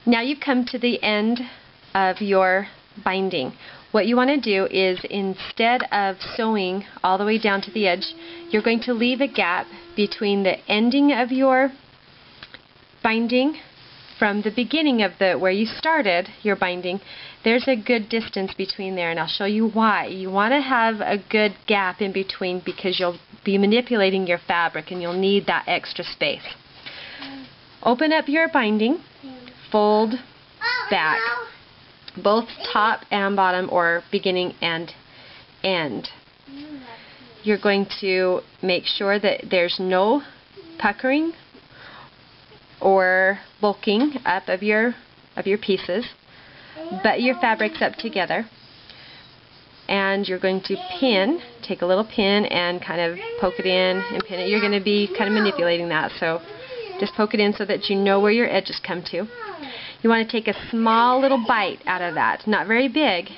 Now you've come to the end of your binding. What you want to do is, instead of sewing all the way down to the edge, you're going to leave a gap between the ending of your binding from the beginning of where you started your binding. There's a good distance between there, and I'll show you why. You want to have a good gap in between because you'll be manipulating your fabric and you'll need that extra space. Open up your binding, fold back, both top and bottom, or beginning and end. You're going to make sure that there's no puckering or bulking up of your pieces, but your fabric's up together. And you're going to pin, take a little pin and kind of poke it in and pin it. You're going to be kind of manipulating that, so just poke it in so that you know where your edges come to. You want to take a small little bite out of that, not very big,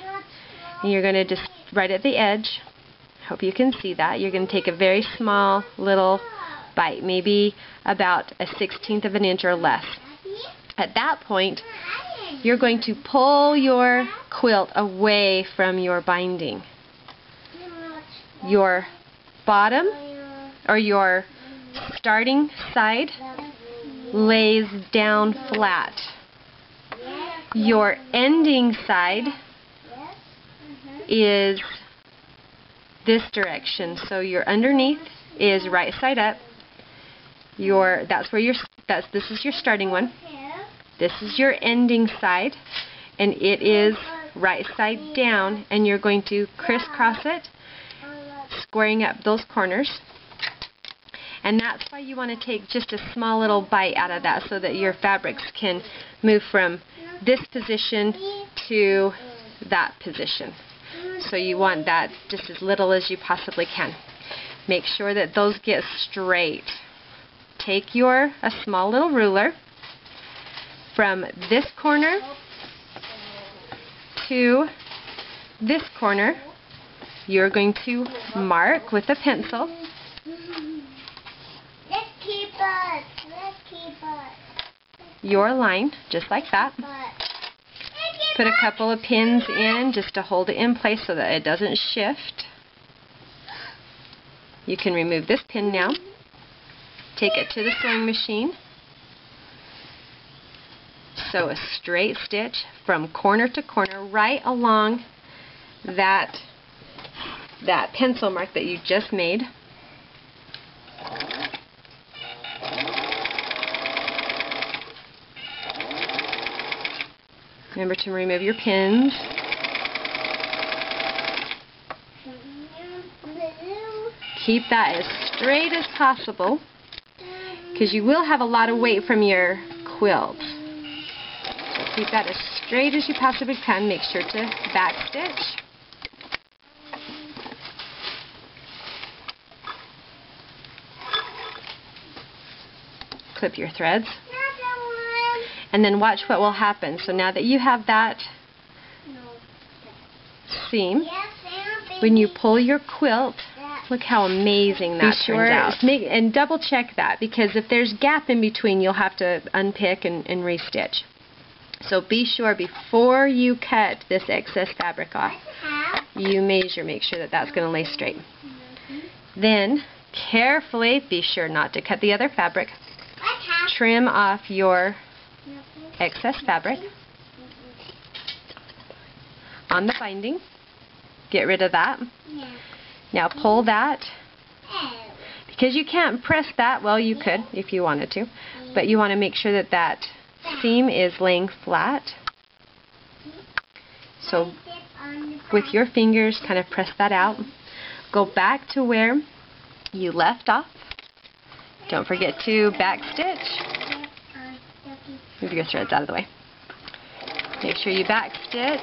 and you're going to just right at the edge. Hope you can see that. You're going to take a very small little bite, maybe about a 1/16 of an inch or less. At that point, you're going to pull your quilt away from your binding. Your bottom or your starting side lays down flat. Your ending side is this direction, so your underneath is right side up. This is your starting one. This is your ending side, and it is right side down, and you're going to crisscross it, squaring up those corners. And that's why you want to take just a small little bite out of that, so that your fabrics can move from this position to that position. So you want that just as little as you possibly can. Make sure that those get straight. Take a small little ruler from this corner to this corner. You're going to mark with a pencil. Your line, just like that. Put a couple of pins in just to hold it in place so that it doesn't shift. You can remove this pin now. Take it to the sewing machine. Sew a straight stitch from corner to corner right along that pencil mark that you just made. Remember to remove your pins. Keep that as straight as possible, because you will have a lot of weight from your quilt. So keep that as straight as you possibly can. Make sure to back stitch. Clip your threads. And then watch what will happen. So now that you have that seam, when you pull your quilt, look how amazing that turns out. And double check that, because if there's gap in between, you'll have to unpick and restitch. So be sure before you cut this excess fabric off, you measure, make sure that that's going to lay straight. Then carefully, be sure not to cut the other fabric. Trim off your excess fabric on the binding. Get rid of that. Now pull that, because you can't press that. Well, you could if you wanted to, but you want to make sure that that seam is laying flat. So with your fingers, kind of press that out. Go back to where you left off. Don't forget to back stitch. Move your threads out of the way. Make sure you back stitch.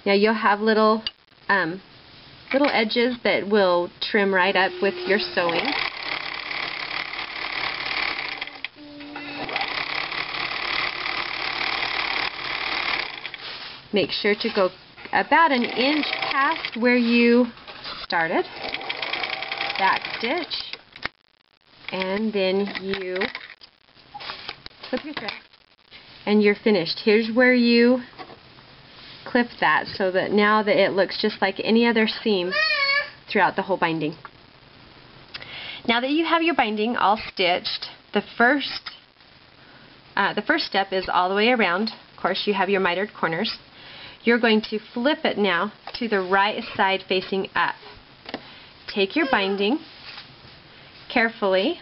Now you'll have little edges that will trim right up with your sewing. make sure to go about an inch past where you started. Back stitch, and then you clip your thread, and you're finished. Here's where you clip that, so that now that it looks just like any other seam throughout the whole binding. Now that you have your binding all stitched, the first step is all the way around. Of course, you have your mitered corners. You're going to flip it now to the right side facing up. Take your binding, carefully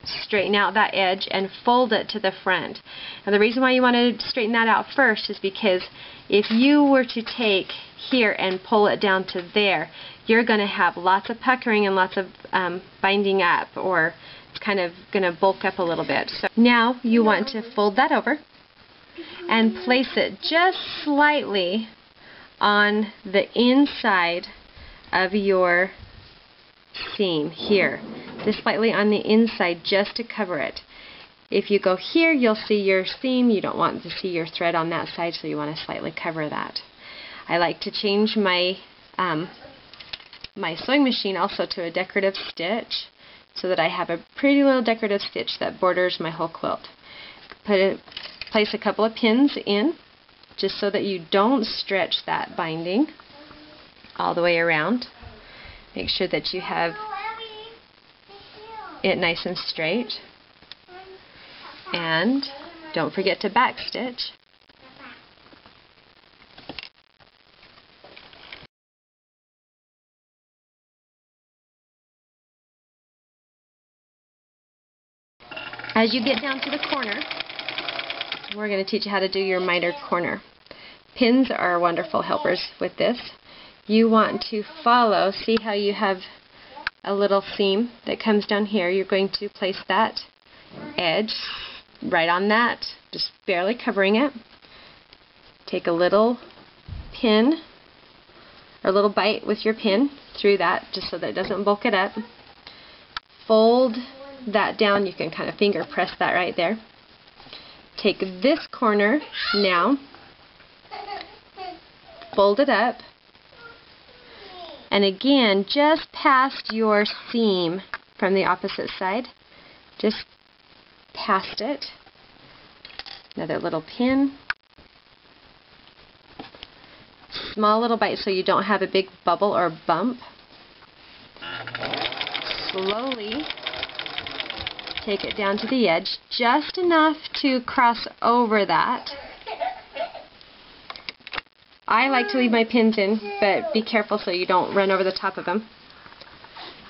straighten out that edge and fold it to the front. Now the reason why you want to straighten that out first is because if you were to take here and pull it down to there, you're going to have lots of puckering and lots of binding up, or it's kind of going to bulk up a little bit. So now you want to fold that over and place it just slightly on the inside of your seam here. Just slightly on the inside, just to cover it. If you go here, you'll see your seam. You don't want to see your thread on that side, so you want to slightly cover that. I like to change my my sewing machine also to a decorative stitch, so that I have a pretty little decorative stitch that borders my whole quilt. Place a couple of pins in, just so that you don't stretch that binding all the way around. Make sure that you have it nice and straight, and don't forget to back stitch. As you get down to the corner, we're going to teach you how to do your mitered corner. Pins are wonderful helpers with this. You want to follow, see how you have a little seam that comes down here. You're going to place that edge right on that, just barely covering it. Take a little pin, or a little bite with your pin through that, just so that it doesn't bulk it up. Fold that down. You can kind of finger press that right there. Take this corner now, fold it up, and again, just past your seam from the opposite side, just past it. Another little pin. Small little bite so you don't have a big bubble or bump. Slowly take it down to the edge, just enough to cross over that. I like to leave my pins in, but be careful so you don't run over the top of them,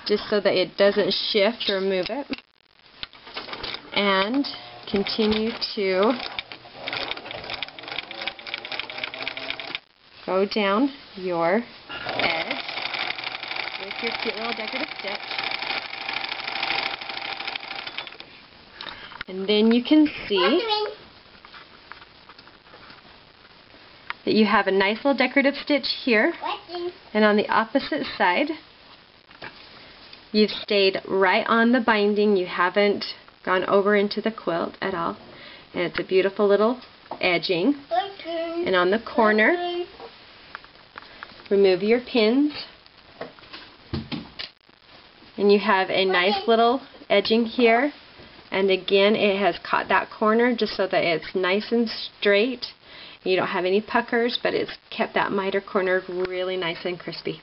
just so that it doesn't shift or move it. And continue to go down your edge with your cute little decorative stitch. And then you can see that you have a nice little decorative stitch here, and on the opposite side you've stayed right on the binding. You haven't gone over into the quilt at all, and it's a beautiful little edging. And on the corner, remove your pins, and you have a nice little edging here. And again, it has caught that corner just so that it's nice and straight. You don't have any puckers, but it's kept that miter corner really nice and crispy.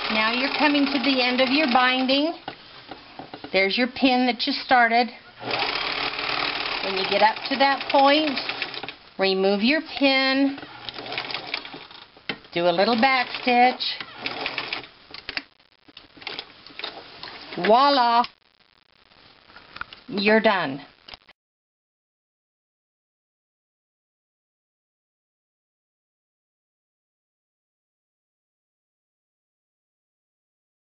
Now you're coming to the end of your binding. There's your pin that you started. When you get up to that point, remove your pin, do a little back stitch. Voila! You're done.